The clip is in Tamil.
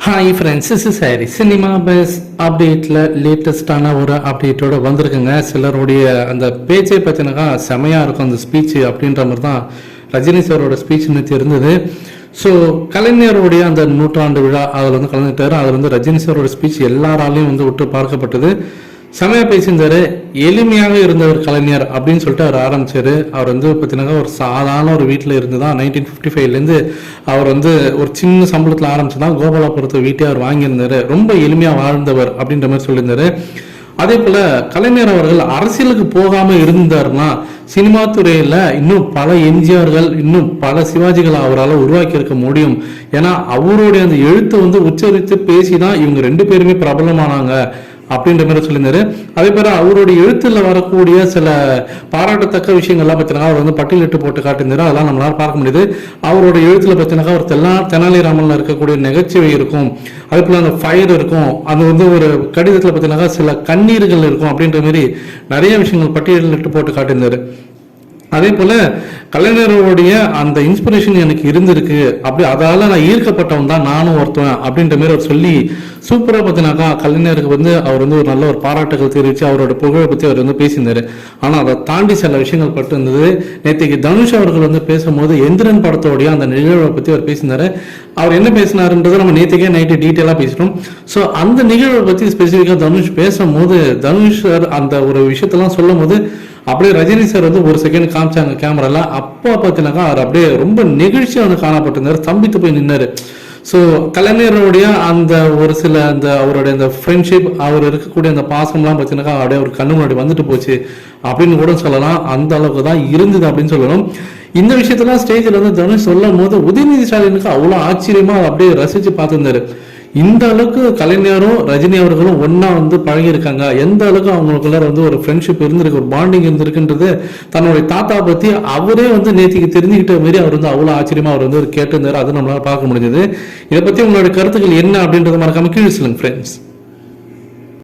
Hi friends, is sorry cinema bus அப்டேட்டில் லேட்டஸ்டான ஒரு அப்டேட்டோட வந்திருக்குங்க. சிலருடைய அந்த பேச்சை பற்றினாக்கா செமையாக இருக்கும் அந்த ஸ்பீச்சு அப்படின்ற மாதிரி தான் ரஜினி சாரோட ஸ்பீச் நேற்று இருந்தது. ஸோ கலைஞருடைய அந்த நூற்றாண்டு விழா அதில் வந்து கலந்துட்டார். அதில் வந்து ரஜினி சாரோட ஸ்பீச் எல்லாராலையும் வந்து விட்டு பார்க்கப்பட்டது. செமையாக பேசியிருந்தாரு. எளிமையாக இருந்தவர் கலைஞர் அப்படின்னு சொல்லிட்டு அவர் ஆரம்பிச்சாரு. அவர் வந்து பார்த்தீங்கன்னா ஒரு சாதாரண ஒரு வீட்டில் இருந்து தான் 1955லேருந்து அவர் வந்து ஒரு சின்ன சம்பளத்தில் ஆரம்பிச்சு தான் கோபாலபுரத்தை வீட்டை அவர் வாங்கியிருந்தாரு. ரொம்ப எளிமையாக வாழ்ந்தவர் அப்படின்ற மாதிரி சொல்லியிருந்தாரு. அதே போல கலைஞர் அவர்கள் அரசியலுக்கு போகாம இருந்தாருன்னா சினிமா துறையில இன்னும் பல எம்ஜிஆர்கள் இன்னும் பல சிவாஜிகளை அவரால் உருவாக்கி இருக்க முடியும். ஏன்னா அவருடைய அந்த எழுத்தை வந்து உச்சரித்து பேசிதான் இவங்க ரெண்டு பேருமே பிரபலமானாங்க அப்படின்ற மாதிரி சொல்லியிருந்தாரு. அதே போல அவருடைய எழுத்துல வரக்கூடிய சில பாராட்டத்தக்க விஷயங்கள்லாம் பார்த்தீங்கன்னா அவர் வந்து பட்டியலிட்டு போட்டு காட்டியிருந்தாரு. அதெல்லாம் நம்மளால பார்க்க முடியுது. அவருடைய எழுத்துல பார்த்தீங்கன்னா ஒரு தெனாலிராமன்ல இருக்கக்கூடிய நகைச்சுவை இருக்கும். அதே போல அந்த ஃபயர் இருக்கும். அது வந்து ஒரு கடிதத்துல பார்த்தீங்கன்னா சில கண்ணீர்கள் இருக்கும் அப்படின்ற மாதிரி நிறைய விஷயங்கள் பட்டியலிட்டு போட்டு காட்டியிருந்தாரு. அதே போல கலைஞருடைய அந்த இன்ஸ்பிரேஷன் எனக்கு இருந்திருக்கு, அப்படி அதால நான் ஈர்க்கப்பட்டவன் தான் நானும் ஒருத்தவன் அப்படின்ற மாதிரி அவர் சொல்லி சூப்பராக பார்த்தினாக்கா கலைஞருக்கு வந்து அவர் வந்து ஒரு நல்ல ஒரு பாராட்டுகள் தெரிவித்து அவரோட புகழை பற்றி அவர் வந்து பேசியிருந்தாரு. ஆனால் அதை தாண்டி சில விஷயங்கள் பட்டு இருந்தது. நேற்றுக்கு தனுஷ் அவர்கள் வந்து பேசும்போது எந்திரன் படத்தோடைய அந்த நிகழ்வை பற்றி அவர் பேசியிருந்தாரு. அவர் என்ன பேசினாருன்றதை நம்ம நேற்றுக்கே நைட்டு டீட்டெயிலாக பேசிட்டோம். ஸோ அந்த நிகழ்வை பற்றி ஸ்பெசிஃபிக்காக தனுஷ் பேசும்போது தனுஷ் சார் அந்த ஒரு விஷயத்தெல்லாம் சொல்லும் போது அப்படியே ரஜினி சார் வந்து ஒரு செகண்ட் காமிச்சாங்க கேமரால. அப்போ பார்த்தீங்கன்னாக்கா அவர் அப்படியே ரொம்ப நெகிழ்ச்சியாக வந்து காணப்பட்டிருந்தார். தம்பித்து போய் நின்னாரு. ஸோ கலைஞருடைய அந்த ஒரு சில அந்த அவருடைய அந்த ஃப்ரெண்ட்ஷிப், அவர் இருக்கக்கூடிய அந்த பாசம்லாம் பார்த்தீங்கன்னாக்கா அப்படியே அவர் கண்ணு முன்னாடி வந்துட்டு போச்சு அப்படின்னு கூட சொல்லலாம். அந்த அளவுக்கு தான் இருந்தது அப்படின்னு சொல்லணும். இந்த விஷயத்தெல்லாம் ஸ்டேஜில் வந்து தனுஷ் சொல்லும் போது உதயநிதி ஸ்டாலினுக்கு அவ்வளோ ஆச்சரியமா அப்படியே ரசிச்சு பார்த்துருந்தாரு. இந்த அளவுக்கு கலைஞரும் ரஜினி அவர்களும் ஒன்னா வந்து பழகியிருக்காங்க, எந்த அளவுக்கு அவங்களுக்குள்ள வந்து ஒரு ஃப்ரெண்ட்ஷிப் இருந்திருக்கு, ஒரு பாண்டிங் இருந்திருக்குன்றது தன்னுடைய தாத்தா பத்தி அவரே வந்து நேற்றுக்கு தெரிஞ்சுக்கிட்ட மாரி அவர் வந்து அவ்வளவு ஆச்சரியமா அவர் வந்து கேட்டிருந்தாரு. அது நம்மளால பார்க்க முடிஞ்சது. இதை பத்தி உங்களுடைய கருத்துக்கள் என்ன அப்படின்றத மறக்காம கீழே சொல்லுங்க ஃப்ரெண்ட்ஸ்.